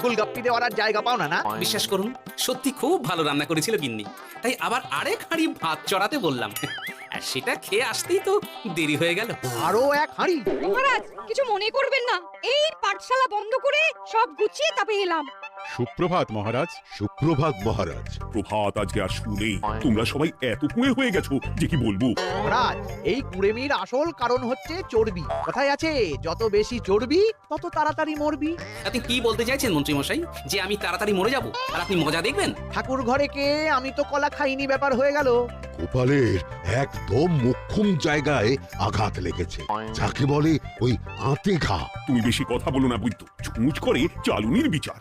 গোলগাপ্পি দেওয়ার আর জায়গা পাও না না? বিশ্বাস করুন, সত্যি খুব ভালো রান্না করেছিল গিন্নি। তাই আবার আরেক হাঁড়ি ভাত চড়াতে বললাম। আর সেটা খেয়ে আসতেই তো দেরি হয়ে গেল। আরো এক হাঁড়ি? মহারাজ কিছু মনে করবেন না, এই পাঠশালা বন্ধ করে সব গুছিয়ে তবে এলাম। সুপ্রভাত মহারাজ। সুপ্রভাত মহারাজ। প্রভাত আজকে আর শুনেই তোমরা সবাই এত কুঁড়ে হয়ে গেছো যে কি বলবো। মহারাজ, এই কুড়েমির আসল কারণ হচ্ছে চর্বি। কথায় আছে, যত বেশি চর্বি তত তাড়াতাড়ি মরবি। আপনি কি বলতে চাইছেন মন্ত্রী মশাই, যে আমি তাড়াতাড়ি মরে যাব আর আপনি মজা দেখবেন? ঠাকুর ঘরে কে আমি তো কলা খাইনি ব্যাপার হয়ে গেল। গোপালের একদম মোক্ষম জায়গায় আঘাত লেগেছে, যাকে বলে ওই আঁতে ঘা। তুমি বেশি কথা বলো না বৈদ্য, ছুঁচ করে চালুনির বিচার।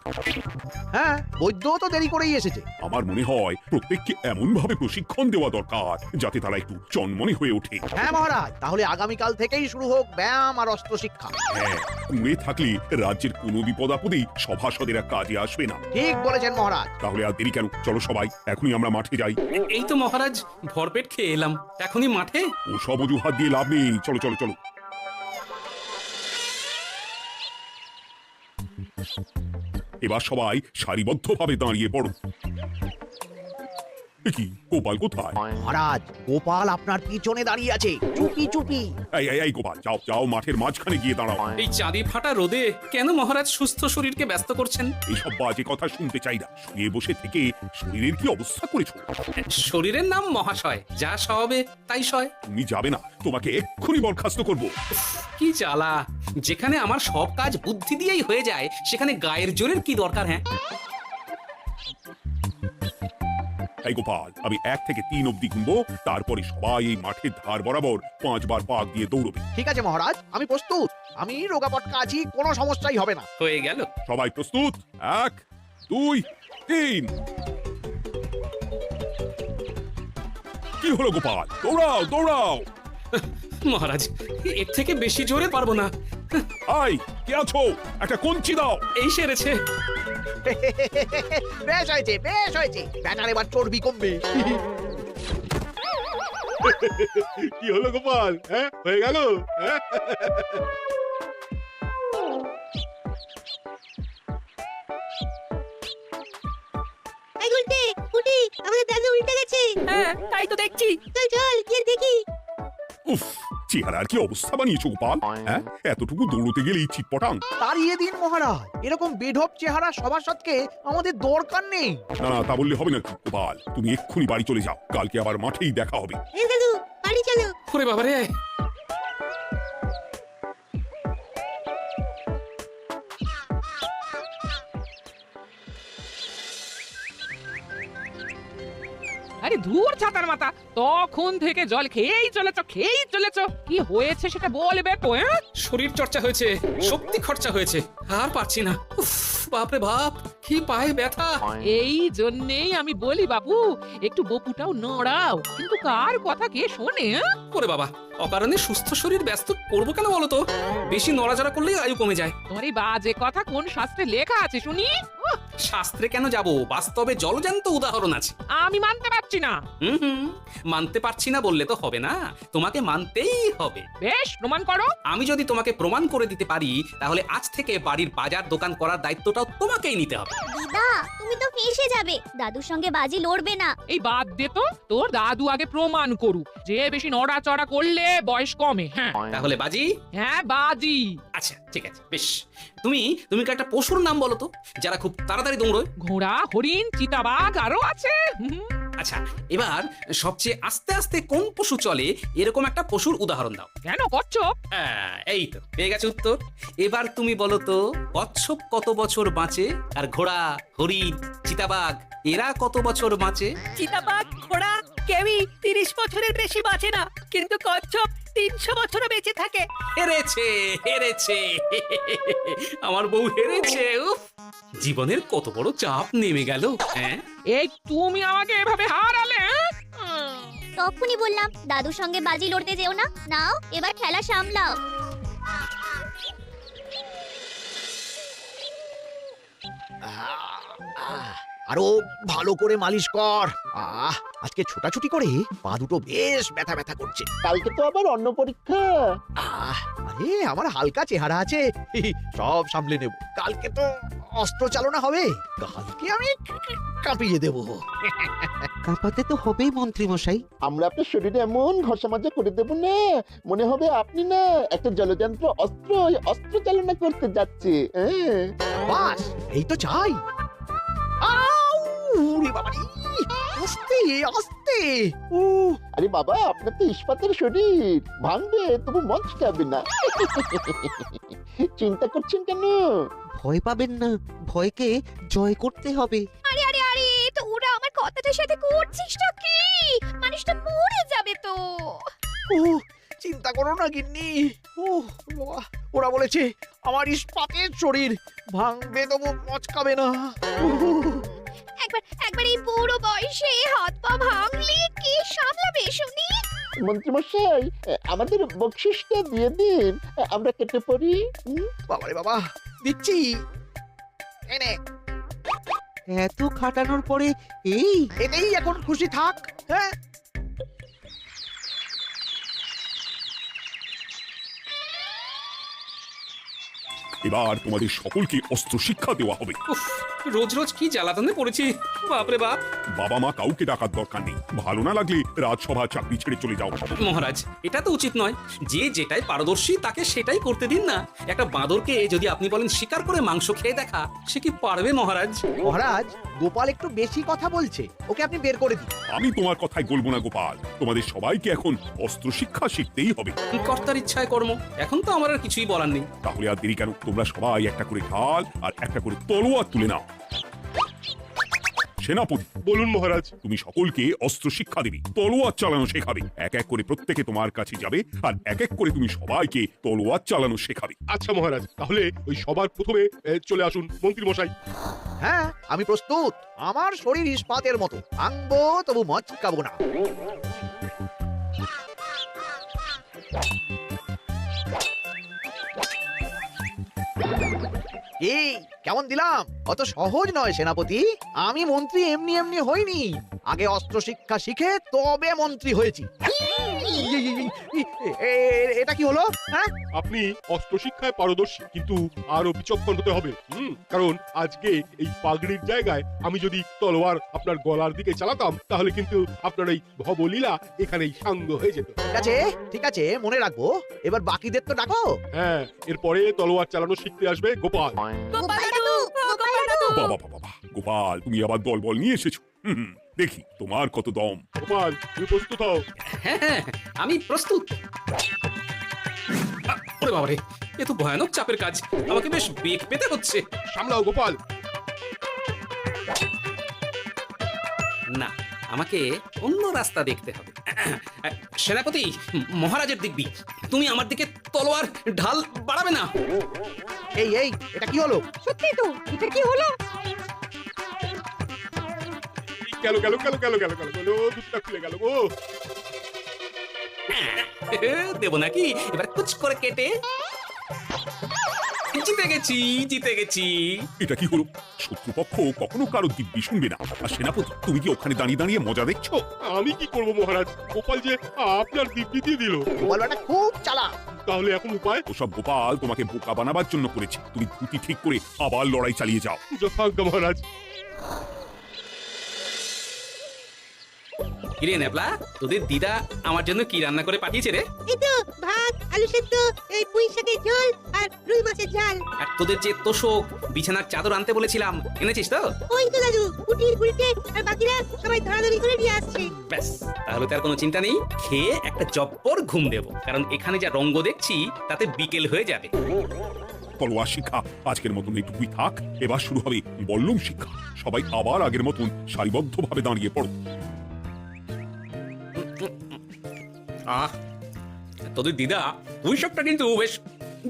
হ্যাঁ, বৈদ্য তো দেরি করেই এসেছে। আমার মনে হয় প্রত্যেককে এমন ভাবে প্রশিক্ষণ দেওয়া দরকার যাতে তারা একটু চনমনে হয়ে ওঠে। হ্যাঁ মহারাজ, তাহলে আগামীকাল থেকেই শুরু হোক ব্যায়াম আর অস্ত্র শিক্ষা। হ্যাঁ, কুঁড়ে থাকলে রাজ্যের কোনো বিপদ আপদেই সভাসদেরা কাজে আসবে না। ঠিক বলেছেন মহারাজ। তাহলে আর দেরি কেন, চলো সবাই এখনই আমরা মাঠে যাই। এই তো মহারাজ, ভরপেট খেয়ে এলাম, এখনই মাঠে? ও সব অজুহাত দিয়ে লাভ নেই, চলো চলো চলো। এবার সবাই সারিবদ্ধভাবে দাঁড়িয়ে পড়ো। এ কি, গোপাল কোথায়? মহারাজ, গোপাল আপনার পিছনে দাঁড়িয়ে আছে, চুপি চুপি। এই গোপাল, যাও যাও, মাঠের মাঝখানে গিয়ে দাঁড়াও। এই চাঁদি ফাটা রোদে কেন মহারাজ সুস্থ শরীরকে ব্যস্ত করছেন? এইসব বাজে কথা শুনতে চাই না। শুয়ে বসে থেকে শরীরের কি অবস্থা করেছো? শরীরের নাম মহাশয়, যা সবে তাই সয়। তুমি যাবে না, তোমাকে এক্ষুনি বরখাস্ত করব। কি জ্বালা! যেখানে আমার সব কাজ বুদ্ধি দিয়েই হয়ে যায়, সেখানে গায়ের জোরের কি দরকার? হ্যাঁ, এই গোপাল, আমি 1 থেকে 3 অব্দি গুনবো, তারপরে সবাই এই মাঠের ধার বরাবর 5 বার পাক দিয়ে দৌড়বে। ঠিক আছে মহারাজ, আমি প্রস্তুত। আমি রোগা পটকা আছি, কোনো সমস্যাই হবে না। হয়ে গেল। সবাই প্রস্তুত? 1 2 3। কি হলো গোপাল, দৌড়াও দৌড়াও। মহারাজ, এর থেকে বেশি জোরে পারবো না। আই, কে আছো? একটা কঞ্চি দাও। এই সেরেছে। বেশ হয়েছে, বেশ হয়েছে। ব্যাটার এবার চর্বি কমবে। কি হলো গোপাল, হ্যাঁ হয়ে গেল? এই গুলটে, গুটি, আমাদের দাদু উল্টে গেছে। হ্যাঁ, তাই তো দেখছি। চল চল গিয়ে দেখি। উফ, চেহারার কি অবস্থা বানিয়েছো গোপাল, হ্যাঁ? এতটুকু দৌড়তে গেলেই চিটপটাং। তাড়িয়ে দিন মহারাজ, এরকম বেঢপ চেহারা সভাসদকে আমাদের দরকার নেই। না না, তা বললে হবে না গোপাল, তুমি এক্ষুনি বাড়ি চলে যাও, কালকে আবার মাঠেই দেখা হবে। এই দাদু, বাড়ি চলো। ওরে বাবারে! আরে ধুর ছাতার মাথা, তখন থেকে জল খেয়েই চলেছ। কি হয়েছে সেটা বলবে তো? শরীর চর্চা হয়েছে, শক্তি খরচা হয়েছে, আর পারছি না। উফ, বাপরে বাপ, কি পায়ে ব্যথা! এই জন্যেই আমি বলি বাবু, একটু বপুটাও নড়াও, কিন্তু কার কথা কে শোনে? ওরে বাবা, অকারণে সুস্থ শরীর ব্যস্ত করবো কেন বলো তো? বেশি নড়াচড়া করলেই আয়ু কমে যায়। তোমার এই বাজে কথা কোন শাস্ত্রে লেখা আছে শুনি? শাস্ত্রে কেন যাব, বাস্তবে জলজ্যান্ত উদাহরণ আছে। আমি মানতে পারছি না। হুম, মানতে পারছি না বললে তো হবে না, তোমাকে মানতেই হবে। বেশ, প্রমাণ করো। আমি যদি তোমাকে প্রমাণ করে দিতে পারি, তাহলে আজ থেকে বাড়ির বাজার দোকান করার দায়িত্বটাও তোমাকেই নিতে হবে। দিদা, তুমি তো ফেঁসে যাবে। দাদুর সঙ্গে বাজি লড়বে না। এই বাদ দে তো, তোর দাদু আগে প্রমাণ করুক যে বেশি নড়াচড়া করলে বয়স কমে। হ্যাঁ তাহলে বাজি? হ্যাঁ বাজি। আচ্ছা ঠিক আছে, বেশ। তুমি তুমি একটা পশুর নাম বলো তো, যারা খুব তাড়াতাড়ি দৌড়য়। ঘোড়া, হরিণ, চিতাবাঘ আরো আছে। আচ্ছা, এবার সবচেয়ে আস্তে আস্তে কোন পশু চলে, এরকম একটা পশুর উদাহরণ দাও। কেন কচ্ছপ? এই তো পেয়ে গেছে উত্তর। এবার তুমি বলো তো, কচ্ছপ কত বছর বাঁচে, আর ঘোড়া, হরিণ, চিতাবাঘ এরা কত বছর বাঁচে? চিতাবাঘ, ঘোড়া কেউই 30 বছরের বেশি বাঁচে না, কিন্তু কচ্ছপ 300 বছরও বেঁচে থাকে। হেরেছে হেরেছে, আমার বউ হেরেছে। উফ, জীবনের কত বড় চাপ নেমে গেল। হ্যাঁ, এই তুমি আমাকে এভাবে হারালে? তখনই বললাম দাদুর সঙ্গে বাজি লড়তে যেও না। নাও, এবার খেলা সামলাও। আরো ভালো করে মালিশ কর। আজকে ছোটাছুটি করে পা দুটো বেশ ব্যথা ব্যথা করছে। কালকে তো আবার অন্য পরীক্ষা। আরে আমার হালকা চেহারা আছে, সব সামলে নেব। কালকে তো অস্ত্র চালনা হবে, কালকে আমি কাঁপিয়ে দেব। কাঁপাতে তো হবেই মন্ত্রী মশাই। আমরা আপনার শরীরে এমন ঘষা মাজা করে দেব না, মনে হবে আপনি না একটা জলযন্ত্র অস্ত্র ওই অস্ত্র চালনা করতে যাচ্ছে। হ্যাঁ বাস এই তো চাই। আউ! ওরে বাবারে! আস্তে আস্তে। ও আরে বাবা, আপনার তো ইস্পাতের শরীর, ভাঙবে তবু মচকাবে না। চিন্তা করছেন কেন? ভয় পাবেন না, ভয়কে জয় করতে হবে। আরে আরে আরে, তো ওরা আমার কথাটার সাথে করছিসটা কি? মানুষটা মরে যাবে তো। ও চিন্তা করো না গিন্নি। ও বাবা, ওরা বলেছে আমার ইস্পাতের শরীর, ভাঙবে তবু মচকাবে না। একবার এই বুড়ো বয়সে হাত পা ভাঙলে কে সামলাবে শুনি? মন্ত্রীমশাই, আমাদের বকশিসটা দিয়ে দিন, আমরা কেটে পড়ি। বাবারে বাবা, দিচ্ছি। এনে এত খাটানোর পরে এই এতেই এখন খুশি থাক। হ্যাঁ এবার তোমাদের সকলকে অস্ত্র শিক্ষা দেওয়া হবে। উফ, রোজ রোজ কি জ্বালাতনে পড়েছি, বাপরে বাপ। বাবা মা কাউকে ডাকার দরকার নেই, ভালো না লাগলে রাজসভা চাকরি ছেড়ে চলে যাও। মহারাজ, এটা তো উচিত নয়। যে যেটাই পারদর্শী তাকে সেটাই করতে দিন না। একটা বাঁদরকে যদি আপনি বলেন শিকার করে মাংস খেয়ে দেখা, সে কি পারবে মহারাজ? মহারাজ, গোপাল একটু বেশি কথা বলছে, ওকে আপনি বের করে দিন। আমি তোমার কথাই বলবো না গোপাল, তোমাদের সবাইকে এখন অস্ত্র শিক্ষা শিখতেই হবে। কর্তার ইচ্ছায় কর্ম, এখন তো আমার আর কিছুই বলার নেই। তাহলে আর দেরি কেন, তোমরা সবাই একটা করে ঢাল আর একটা করে তলোয়ার তুলে নাও। সেনাপতি, বলুন মহারাজ। তুমি সকলকে অস্ত্র শিক্ষা দিবি, তলোয়ার চালানো শেখাবে। এক এক করে প্রত্যেকে তোমার কাছে যাবে আর এক এক করে তুমি সবাইকে তলোয়ার চালানো শেখাবে। আচ্ছা মহারাজ, তাহলে ওই সবার প্রথমে চলে আসুন মন্ত্রী মশাই। হ্যাঁ আমি প্রস্তুত। আমার শরীর ইস্পাতের মতো, ভাঙবো তবু মচকাবো না। এই কেমন দিলাম? অত সহজ নয় সেনাপতি। আমি মন্ত্রী এমনি এমনি হইনি, আগে অস্ত্র শিক্ষা শিখে তবে মন্ত্রী হয়েছি। এটা কি হলো? হ্যাঁ আপনি অস্ত্র শিক্ষায় পারদর্শী, কিন্তু আরো বিচক্ষণ হতে হবে। কারণ আজকে এই পাগড়ির জায়গায় আমি যদি তলোয়ার আপনার গলার দিকে চালাতাম, তাহলে কিন্তু আপনার এই ভবলীলা এখানেই সাঙ্গ হয়ে যেত। ঠিক আছে ঠিক আছে, মনে রাখবো। এবার বাকিদের তো ডাকো। হ্যাঁ, এরপরে তলোয়ার চালানো শিখতে আসবে গোপাল। গোপাল দাদু, গোপাল দাদু। বাবা বাবা বাবা, গোপাল তুমি আবার দলবল নিয়ে এসেছো। দেখি তোমার কত দম। গোপাল, তুমি প্রস্তুত হও। হ্যাঁ হ্যাঁ, আমি প্রস্তুত। ওরে বাবারে, এ তো ভয়ানক চাপের কাজ, আমাকে বেশ বেগ পেতে হচ্ছে। সামলাও গোপাল। না, আমাকে অন্য রাস্তা দেখতে হবে। সেনাপতি, মহারাজের দিব্যি, তুমি আমার দিকে তলোয়ার ঢাল বাড়াবে না। এই এই এটা কি হলো? সত্যি তো, এটা কি হলো? গেল গেল গেল গেল গেল গেল গেল, দুধটা খুলে গেল গো। দেব নাকি এবার কুচ করে কেটে? জিতে গেছি, জিতে গেছি। এটা কি হলো? শত্রুপক্ষ কখনো কারো দিব্যি শুনবে না। আর সেনাপতি, তুমি কি ওখানে দাঁড়িয়ে দাঁড়িয়ে মজা দেখছো? আমি কি করব মহারাজ, গোপাল যে আপনার দিব্যি দিয়ে দিল। গোপালটা খুব চালাক। তাহলে এখন উপায়? ওসব গোপাল তোমাকে বোকা বানাবার জন্য করেছে। তুমি ধুতি ঠিক করে আবার লড়াই চালিয়ে যাও। যথাজ্ঞা মহারাজ। কিরে নেপলা, তোদের দিদা আমার জন্য কি রান্না করে পাঠিয়েছে রে? এই তো ভাত, আলু সেদ্ধ, এই পুঁই শাকের ঝোল আর রুই মাছের ঝাল। আর তোদের যে তোষক, বিছানার চাদর আনতে বলেছিলাম, এনেছিস তো? ওই তো দাদু, কুটির গুড়িতে আর বাকিরা সবাই ধরাধরি করে নিয়ে আসছে। ব্যাস, তাহলে তার কোনো চিন্তা নেই। খেয়ে একটা জব্বর ঘুম দেব, কারণ এখানে যা রঙ্গ দেখছি তাতে বিকেল হয়ে যাবে। তলোয়ার শিক্ষা আজকের মতন এইটুকুই থাক। এবার শুরু হবে বল্লম শিক্ষা। সবাই আবার আগের মতন সারিবদ্ধভাবে দাঁড়িয়ে পড়ো। আহ, তোদের দিদা ওই সবটা কিন্তু বেশ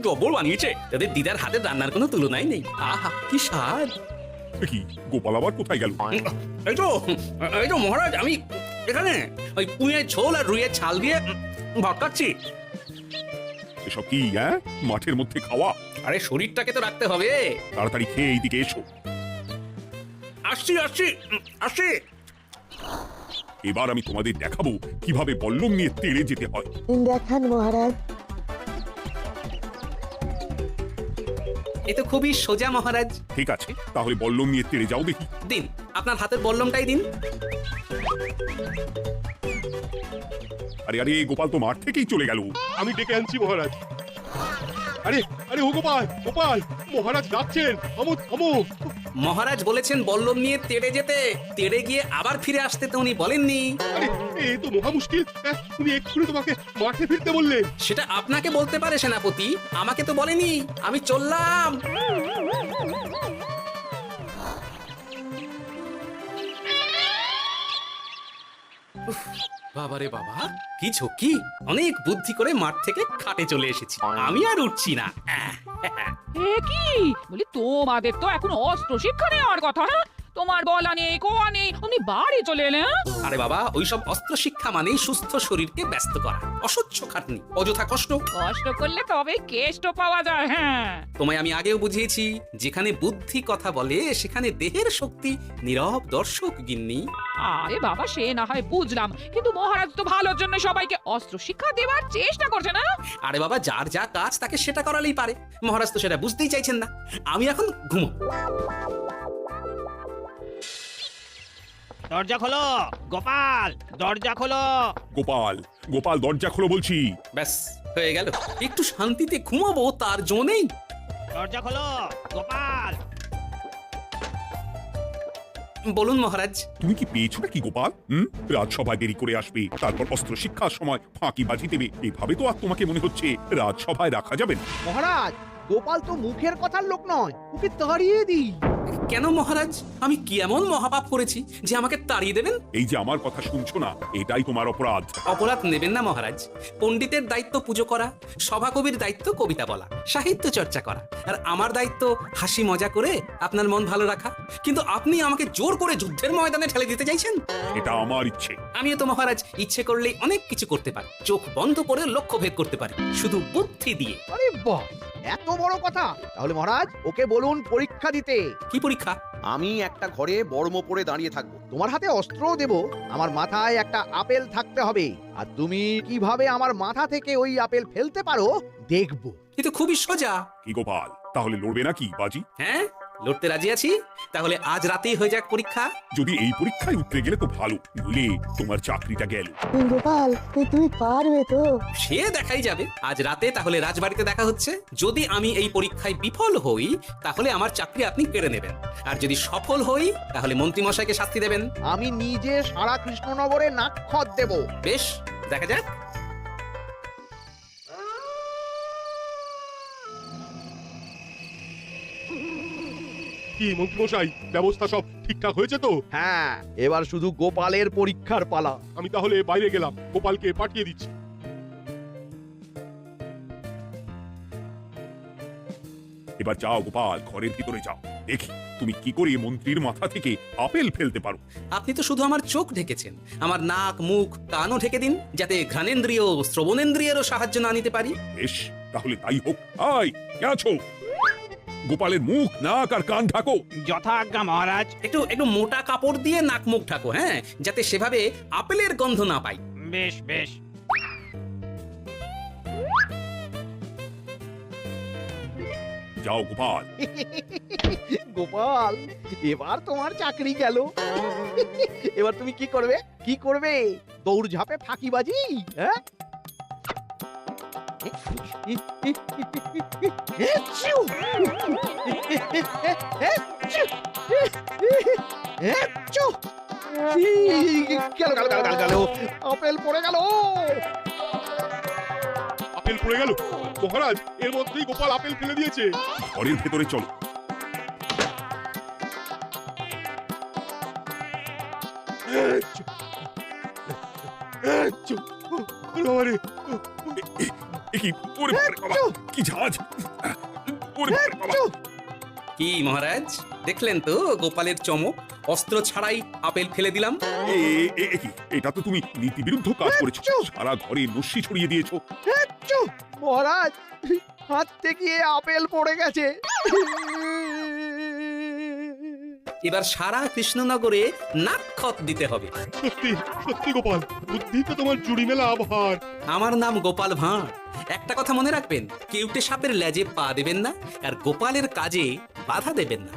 ডবল বানিয়েছে। তোদের দিদার হাতের রান্নার কোনো তুলনাই নেই। আহা, কি স্বাদ! কি গোপাল আবার কোথায় গেল? এই তো মহারাজ, আমি এখানে ওই পুঁয়ের ঝোল আর রুইয়ের ছাল দিয়ে ভাত খাচ্ছি। এসব কি মাঠের মধ্যে খাওয়া? আরে শরীরটাকে তো রাখতে হবে। তাড়াতাড়ি খেয়ে এইদিকে এসো। আসছি আসছি আসছি। এবার আমি তোমাদের দেখাবো কিভাবে বল্লম নিয়ে তেড়ে যেতে হয়। দেখান মহারাজ। এ তো খুবই সোজা মহারাজ। ঠিক আছে, তাহলে বল্লম নিয়ে তেড়ে যাও দেখি। দিন, আপনার হাতের বল্লমটাই দিন। আরে আরে, গোপাল তো মাঠ থেকেই চলে গেল। আমি ডেকে আনছি মহারাজ। আরে আরে, ও গোপাল গোপাল, মহারাজ যাচ্ছেন, থামো থামো। মহারাজ বলেছেন বল্লম নিয়ে তেড়ে যেতে, তেড়ে গিয়ে আবার ফিরে আসতে তো উনি বলেননি। আরে এ তো মহা মুশকিল, উনি এক্ষুনি তোমাকে মাঠে ফিরতে বললেন। সেটা আপনাকে বলতে পারে সেনাপতি, আমাকে তো বলেনি। আমি চললাম। বাবারে বাবা, কি ঝক্কি! অনেক বুদ্ধি করে মাঠ থেকে খাটে চলে এসেছি। আমি আর উঠছি না। এ কি বলি, তোমাদের তো এখন অস্ত্র শিক্ষা নেওয়ার কথা না? তোমার বলা নেই, কোয়া নেই, অমনি বাড়ি চলে এলে। আরে বাবা, ওইসব অস্ত্র শিক্ষা মানেই সুস্থ শরীরকে ব্যস্ত করা, অসহ্য খাটনি, অযথা কষ্ট। কষ্ট করলে তবে কেষ্ট পাওয়া যায়। হ্যাঁ, তোমায় আমি আগেও বুঝিয়েছি, যেখানে বুদ্ধি কথা বলে সেখানে দেহের শক্তি নীরব দর্শক গিন্নি। আরে বাবা, সে না হয় বুঝলাম, কিন্তু মহারাজ তো ভালোর জন্য সবাইকে অস্ত্র শিক্ষা দেওয়ার চেষ্টা করছে না? আরে বাবা, যার যা কাজ তাকে সেটা করালেই পারে। মহারাজ তো সেটা বুঝতেই চাইছেন না। আমি এখন ঘুমো। দরজা খোলো গোপাল, দরজা খোলো। গোপাল গোপাল, দরজা খোলো বলছি। ব্যাস হয়ে গেল। একটু শান্তিতে ঘুমাবো তার জো নেই। দরজা খোলো গোপাল। বলুন মহারাজ। তুমি কি পেয়েছো নাকি গোপাল? রাজসভায় দেরি করে আসবে, তারপর অস্ত্র শিক্ষার সময় ফাঁকি বাজি দেবে, এভাবে তো আর তোমাকে মনে হচ্ছে রাজসভায় রাখা যাবে না। মহারাজ, গোপাল তো মুখের কথার লোক নয়, ওকে তাড়িয়ে দিই। কেন মহারাজ, আমি কি এমন মহাপাপ করেছি যে আমাকে তাড়িয়ে দেবেন? এই যে আমার কথা শুনছো না, এটাই তোমার অপরাধ। অপরাধ নেবেন না মহারাজ। পণ্ডিতের দায়িত্ব পুজো করা, সভাকবির দায়িত্ব কবিতা বলা, সাহিত্য চর্চা করা, আর আমার দায়িত্ব হাসি মজা করে আপনার মন ভালো রাখা। কিন্তু আপনি আমাকে জোর করে যুদ্ধের ময়দানে ঠেলে দিতে চাইছেন। এটা আমার ইচ্ছে। আমিও তো মহারাজ ইচ্ছে করলেই অনেক কিছু করতে পারি। চোখ বন্ধ করে লক্ষ্য ভেদ করতে পারি, শুধু বুদ্ধি দিয়ে। আরে বাহ, এত বড় কথা! তাহলে মহারাজ, ওকে বলুন পরীক্ষা দিতে। কি পরীক্ষা? আমি একটা ঘরে বর্ম পরে দাঁড়িয়ে থাকবো। তোমার হাতে অস্ত্রও দেব, আমার মাথায় একটা আপেল থাকতে হবে, আর তুমি কিভাবে আমার মাথা থেকে ওই আপেল ফেলতে পারো দেখবো। এ তো খুবই সোজা। কি গোপাল, তাহলে লড়বে নাকি বাজি? হ্যাঁ, লড়তে রাজি আছি। তাহলে আজ রাতেই হয়ে যাক পরীক্ষা। যদি এই পরীক্ষায় উতরে গেলে তো ভালো, নইলে তোমার চাকরিটা গেল। গোপাল, তুমি পারবে তো? সে দেখাই যাবে। আজ রাতে তাহলে রাজবাড়িতে দেখা হচ্ছে। যদি আমি এই পরীক্ষায় বিফল হই, তাহলে আমার চাকরি আপনি কেড়ে নেবেন, আর যদি সফল হই তাহলে মন্ত্রী মশাইকে শাস্তি দেবেন। আমি নিজে সারা কৃষ্ণনগরে নাক্ষত দেব। বেশ, দেখা যাক। কি মন্ত্রীমশাই, ব্যবস্থা সব ঠিকঠাক হয়েছে তো? হ্যাঁ, এবার শুধু গোপালের পরীক্ষার পালা। আমি তাহলে বাইরে গেলাম, গোপালকে পাঠিয়ে দিচ্ছি। এবার যাও গোপাল, ঘরের ভিতরে যাও, দেখি তুমি কি করে মন্ত্রীর মাথা থেকে আপেল ফেলতে পারো। আপনি তো শুধু আমার চোখ ঢেকেছেন, আমার নাক মুখ কানও ঢেকে দিন, যাতে ঘ্রাণেন্দ্রিয় শ্রবণেন্দ্রিয়েরও সাহায্য না নিতে পারি। বেশ, তাহলে তাই হোক। আই, কে আছো? গোপালের মুখ, নাক আর কান ঢাকো। যথা আজ্ঞা মহারাজ। একটু একটু মোটা কাপড় দিয়ে নাক মুখ ঢাকো, হ্যাঁ, যাতে সেভাবে আপেলের গন্ধ না পাই। বেশ বেশ। যাও গোপাল। গোপাল, এবার তোমার চাকরি গেল। এবার তুমি কি করবে? কি করবে? দৌড়ঝাঁপে ফাঁকিবাজি? হ্যাঁ? গেল, আপেল পড়ে গেল। আপেল পড়ে গেল মহারাজ, এর মধ্যেই গোপাল আপেল ফেলে দিয়েছে। ঘরের ভেতরে চলো। কি ঝাঁজ! কি মহারাজ, দেখলেন তো গোপালের চমক? অস্ত্র ছাড়াই আপেল ফেলে দিলাম। এটা তো তুমি নীতি বিরুদ্ধ কাজ করেছো। সারা ঘরে নস্যি ছড়িয়ে দিয়েছো। মহারাজ, হাত থেকে আপেল পড়ে গেছে। এবার সারা কৃষ্ণনগরে নাক্ষত দিতে হবে। সত্যি সত্যি গোপাল, বুদ্ধি তো তোমার জুড়ি মেলা আভার। আমার নাম গোপাল ভাঁড়। একটা কথা মনে রাখবেন, কেউটে সাপের লেজে পা দেবেন না, আর গোপালের কাজে বাধা দেবেন না।